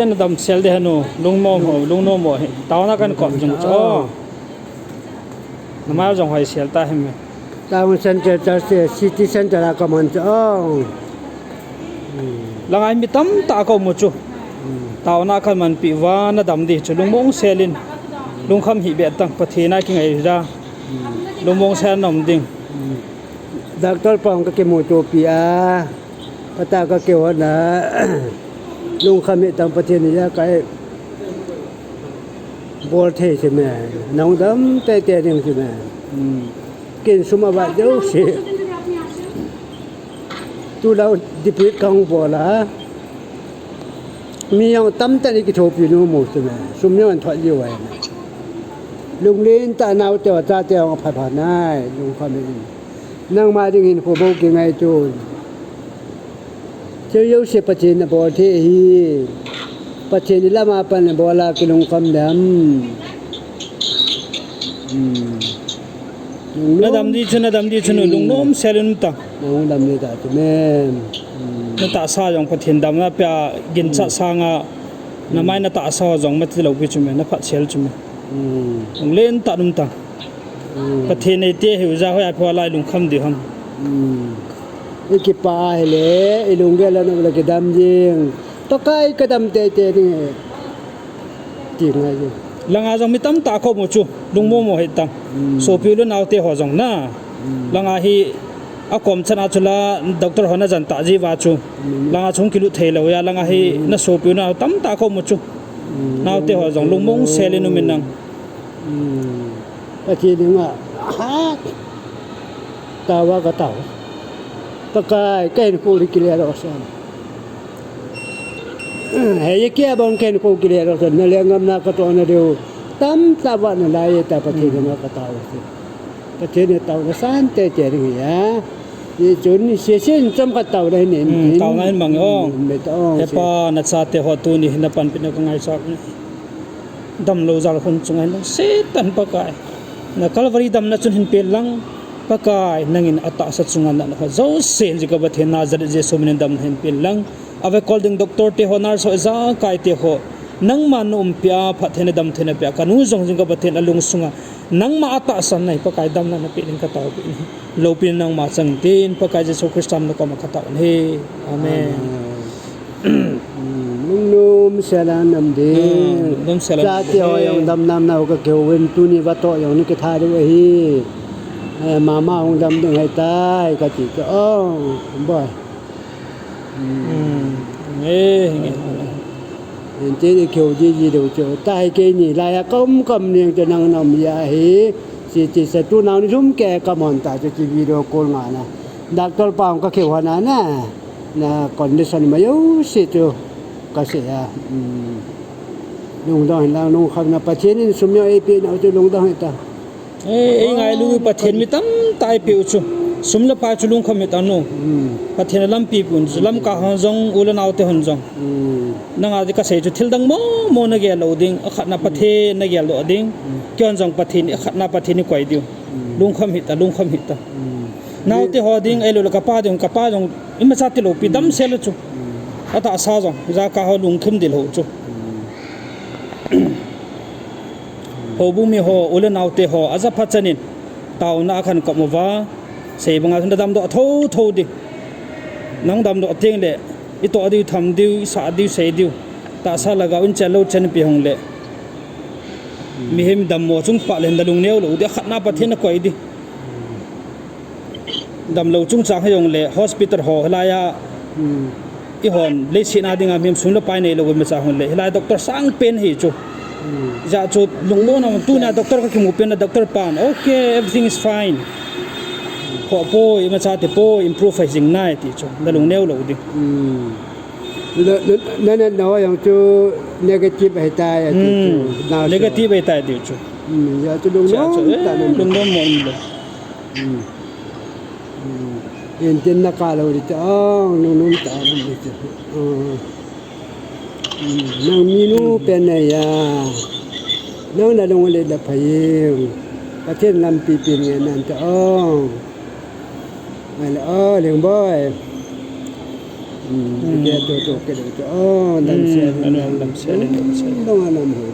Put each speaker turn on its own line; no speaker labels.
nó đâm xel đi hanu lung nô mò tao na kan cọp dùng cho nó mai dùng hoài xel ta hem
tao center ta city center là cầm cho
lang ai mi tam ta ko mo chu tao na kan man pi wa na dam di chu lung mong selin lung kham hi be tang pathe na ki ngai ra lung mong sel nom ding
doctor pong ka chemotherapy pata ka ke na lung khami tang pathe ni ya kai bol the se me nong dam te ding se me kin suma ba deu se tu lao dipit kang bola mi yang tam ta ni ki thopi no mo se me sum yang thwa yi wai lung len ta nau te wa ta te ang pha pha nai lung khami nang ma ding in pho bo ki ngai chu chơi yêu sẽ phát triển bộ thế hi phát triển là mà phần bộ là cái lồng cầm đam
nó đam đi chân lồng nôm xe lên ta
lồng đam đi ta chứ men
nó tạ sa dòng phát triển đam nó bia gin chặt sang nó mai nó tạ sa dòng mất lâu bị chứ men nó phát triển chứ men lên tạ đúng ta phát triển này tiếc hiểu ra hơi phải lại lồng cầm đi không
ikipa hele ilungge la no la kedam jing to kai kedam te ni ti ngai ji
langa jong mi tam ta ko mo chu lung mo he tang so pi lu naw te ho jong na langa hi akom chana chula doctor hona jan ta ji wa chu langa chung kilu thelo ya langa hi na so pi na tam ta ko mo chu naw te ho jong lung mong sele nu min nang
ta chi ni ma ha ta wa ka ta ta cái cô đi kia rồi sao hay kia bọn cái cô kia rồi sao nên ngâm na cái chỗ này đều tắm ta vẫn lại ta phải thì nó cái tàu cái thế này tàu nó sáng tê tê đi à đi chuẩn xuyên trong cái tàu này nè
tàu này bằng ong thế pa na cha te ho tu ni na pan pin ko ngai sa dam lo zal khon chungai no se tan pa kai na kalvari dam na chun hin pe lang pakai nangin ata sa chungan na ho zo sel ji ka ba the na zar je somin dam hen pin lang ave calling doctor te honar so za kai te ho nang man pia pha thene dam thene pia kanu jong jing ka ba then alung sunga nang ma ata san nai pakai dam na pe ling ka taw pe lo pin nang ma chang tin pakai je so kristam na ko ma khata he amen
num salan nam de cha te ho yong dam nam na ka ke wen tu ni wa to yong ni ke tha de hi mama ông đâm đừng hay tai cả chỉ có không bơi
nghe
nên thế thì kiểu gì đều chỗ tai cái gì lại không cầm liền cho năng nằm ya hí chỉ sẽ tu nào đi rung kẹ cầm hòn tại cho chỉ video call mà nè doctor bảo cái kiểu hoàn án nè condition mà yếu sẽ cho cái sẽ lùng đó hình đang lùng không là phát triển sum nhau ep nào cho lùng đó hình ta
ngai lu pathen mi tam tai pe chu sumla pa chu lung kham ta no pathen lam pi pun lam ka ha jong ulan autte hon jong nanga ka sei chu thil dang mo na ge loading akhat na pathe na ge loading kyon jong pathin akhat na pathin koi diu lung kham hita naw te hoding elu ka pa jong ima cha ti lo pi dam sel chu ata sa jong za ka ho lung khim dil ho chu ho bu mi ho ulen autte ho aza phachanin taw na khan ko mowa sei banga thunda dam do tho di nang dam do teng le i to di tham di sa di sei di ta sa laga un chalo chen pi hong le mi hem dam mo chung pa len da lung neu lo de khatna pa thena koi di dam lo chung cha hayong le hospital ho hlaya i hon le sina dinga mem sum lo pai nei lo ma cha hon le hlai doctor sang pen hi chu ja chu lungmo na tu na doctor ka kimu pen na doctor pan okay everything is fine ho po i ma cha te po improve phasing nai ti chu da lung neu lo di
nên nó yang chu negative hay tai à
negative hay tai ti chu
giờ chu lung
no mo lo
yên tin na ka lo di ta nung ta di chu nang minu pen này ya nang na long le la phayim pathen lam pi pi nge nan ta ong ai la leng boy ke to ke to dan se
Lam se
dong anam ho